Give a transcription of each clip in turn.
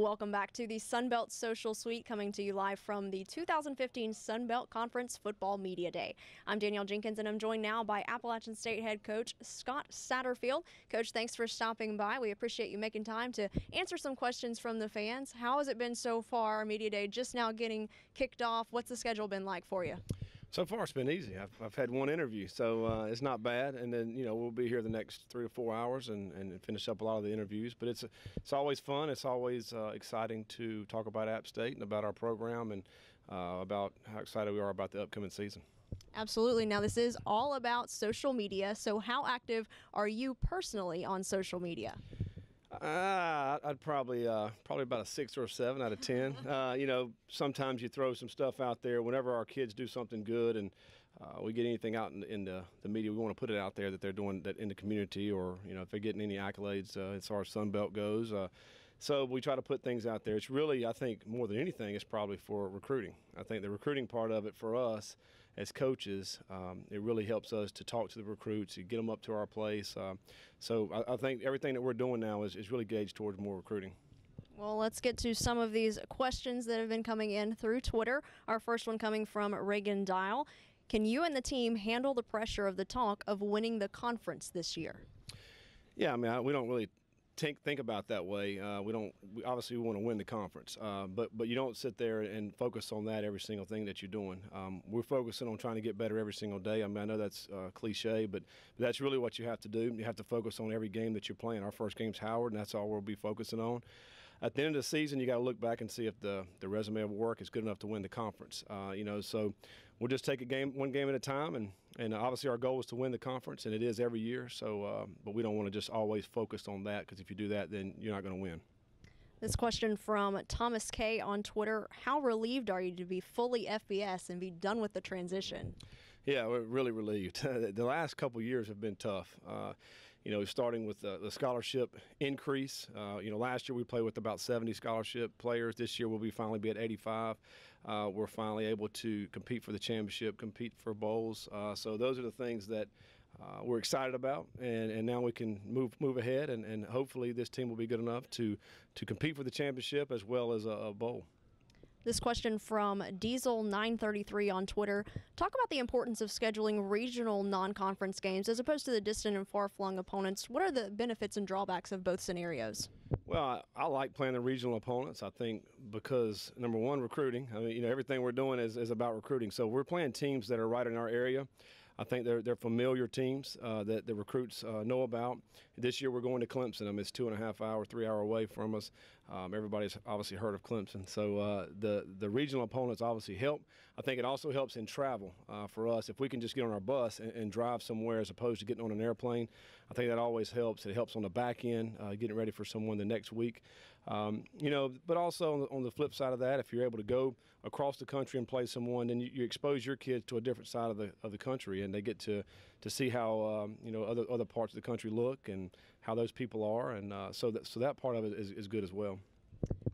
Welcome back to the Sunbelt Social Suite, coming to you live from the 2015 Sunbelt Conference Football Media Day. I'm Danielle Jenkins, and I'm joined now by Appalachian State head coach Scott Satterfield. Coach, thanks for stopping by. We appreciate you making time to answer some questions from the fans. How has it been so far? Media Day just now getting kicked off. What's the schedule been like for you? So far, it's been easy. I've had one interview, so it's not bad. And then, we'll be here the next 3 to 4 hours and finish up a lot of the interviews. But it's always fun. It's always exciting to talk about App State and about our program and about how excited we are about the upcoming season. Absolutely. Now, this is all about social media. So how active are you personally on social media? I'd probably about a 6 or a 7 out of 10. Sometimes you throw some stuff out there. Whenever our kids do something good and we get anything out in the media, we want to put it out there that they're doing that in the community, or if they're getting any accolades as far as Sunbelt goes. So we try to put things out there. It's really, I think, more than anything, it's probably for recruiting. I think the recruiting part of it for us as coaches, it really helps us to talk to the recruits, to get them up to our place. So I think everything that we're doing now is really gauged towards more recruiting. Well, let's get to some of these questions that have been coming in through Twitter. Our first one coming from Reagan Dial. Can you and the team handle the pressure of the talk of winning the conference this year? Yeah, I mean, we don't really think about that way. We obviously want to win the conference, but you don't sit there and focus on that every single thing that you're doing. We're focusing on trying to get better every single day. I mean, I know that's cliche, but that's really what you have to do. You have to focus on every game that you're playing. Our first game's Howard, and that's all we'll be focusing on. At the end of the season, you got to look back and see if the resume of work is good enough to win the conference. So we'll just take one game at a time, and obviously our goal is to win the conference, and it is every year. So, but we don't want to just always focus on that, because if you do that, then you're not going to win. This question from Thomas K on Twitter: how relieved are you to be fully FBS and be done with the transition? Yeah, we're really relieved. The last couple of years have been tough. Starting with the scholarship increase. Last year we played with about 70 scholarship players. This year we'll finally be at 85. We're finally able to compete for the championship, compete for bowls. So those are the things that we're excited about, and now we can move ahead, and hopefully this team will be good enough to compete for the championship as well as a bowl. This question from Diesel933 on Twitter: talk about the importance of scheduling regional non-conference games as opposed to the distant and far-flung opponents. What are the benefits and drawbacks of both scenarios? Well, I like playing the regional opponents, I think, because, number one, recruiting. I mean, everything we're doing is about recruiting. So we're playing teams that are right in our area. I think they're familiar teams that the recruits know about. This year we're going to Clemson. I mean, it's 2.5 hour, 3 hour away from us. Everybody's obviously heard of Clemson. So the regional opponents obviously help. I think it also helps in travel for us. If we can just get on our bus and drive somewhere as opposed to getting on an airplane, I think that always helps. It helps on the back end, getting ready for someone the next week. But also on the flip side of that, if you're able to go across the country and play someone, then you expose your kids to a different side of the country, and they get to see how other parts of the country look and how those people are, and so that part of it is good as well.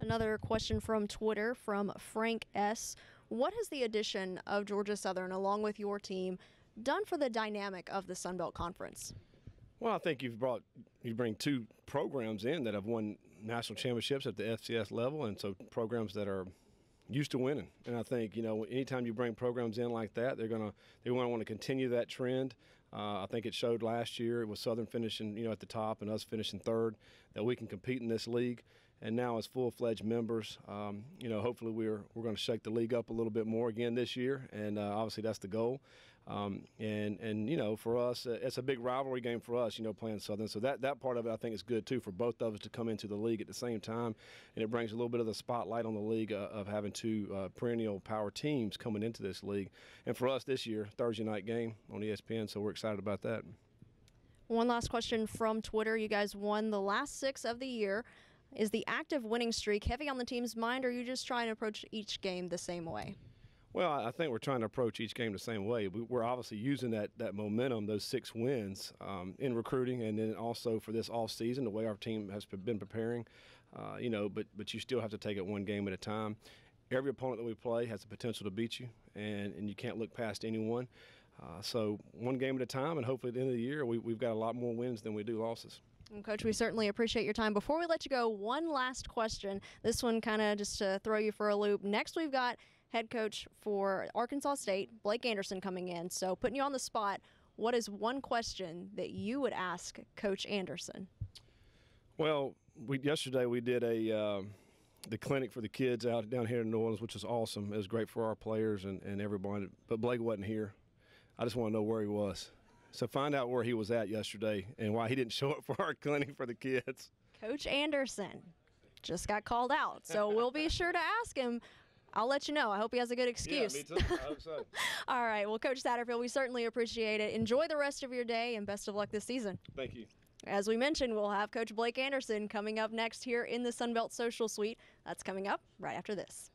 Another question from Twitter from Frank S. What has the addition of Georgia Southern along with your team done for the dynamic of the Sunbelt Conference? Well, I think you bring two programs in that have won national championships at the FCS level, and so programs that are used to winning. And I think, anytime you bring programs in like that, they want to continue that trend. I think it showed last year. It was Southern finishing, at the top and us finishing third, that we can compete in this league. And now as full-fledged members, hopefully we're going to shake the league up a little bit more again this year. And obviously that's the goal. For us, it's a big rivalry game for us, playing Southern. So that part of it I think is good too for both of us to come into the league at the same time. And it brings a little bit of the spotlight on the league of having two perennial power teams coming into this league. And for us this year, Thursday night game on ESPN, so we're excited about that. One last question from Twitter. You guys won the last 6 of the year. Is the active winning streak heavy on the team's mind, or are you just trying to approach each game the same way? Well, I think we're trying to approach each game the same way. We're obviously using that momentum, those 6 wins, in recruiting, and then also for this off season, the way our team has been preparing. But you still have to take it one game at a time. Every opponent that we play has the potential to beat you, and you can't look past anyone. So one game at a time, and hopefully at the end of the year we've got a lot more wins than we do losses. Well, Coach, we certainly appreciate your time. Before we let you go, one last question. This one kind of just to throw you for a loop. Next, we've got head coach for Arkansas State, Blake Anderson, coming in. So putting you on the spot, what is one question that you would ask Coach Anderson? Well, yesterday we did the clinic for the kids out down here in New Orleans, which was awesome. It was great for our players and everyone. But Blake wasn't here. I just want to know where he was. So find out where he was at yesterday and why he didn't show up for our clinic for the kids. Coach Anderson just got called out, so we'll be sure to ask him. I'll let you know. I hope he has a good excuse. Yeah, me too. I hope so. All right. Well, Coach Satterfield, we certainly appreciate it. Enjoy the rest of your day, and best of luck this season. Thank you. As we mentioned, we'll have Coach Blake Anderson coming up next here in the Sunbelt Social Suite. That's coming up right after this.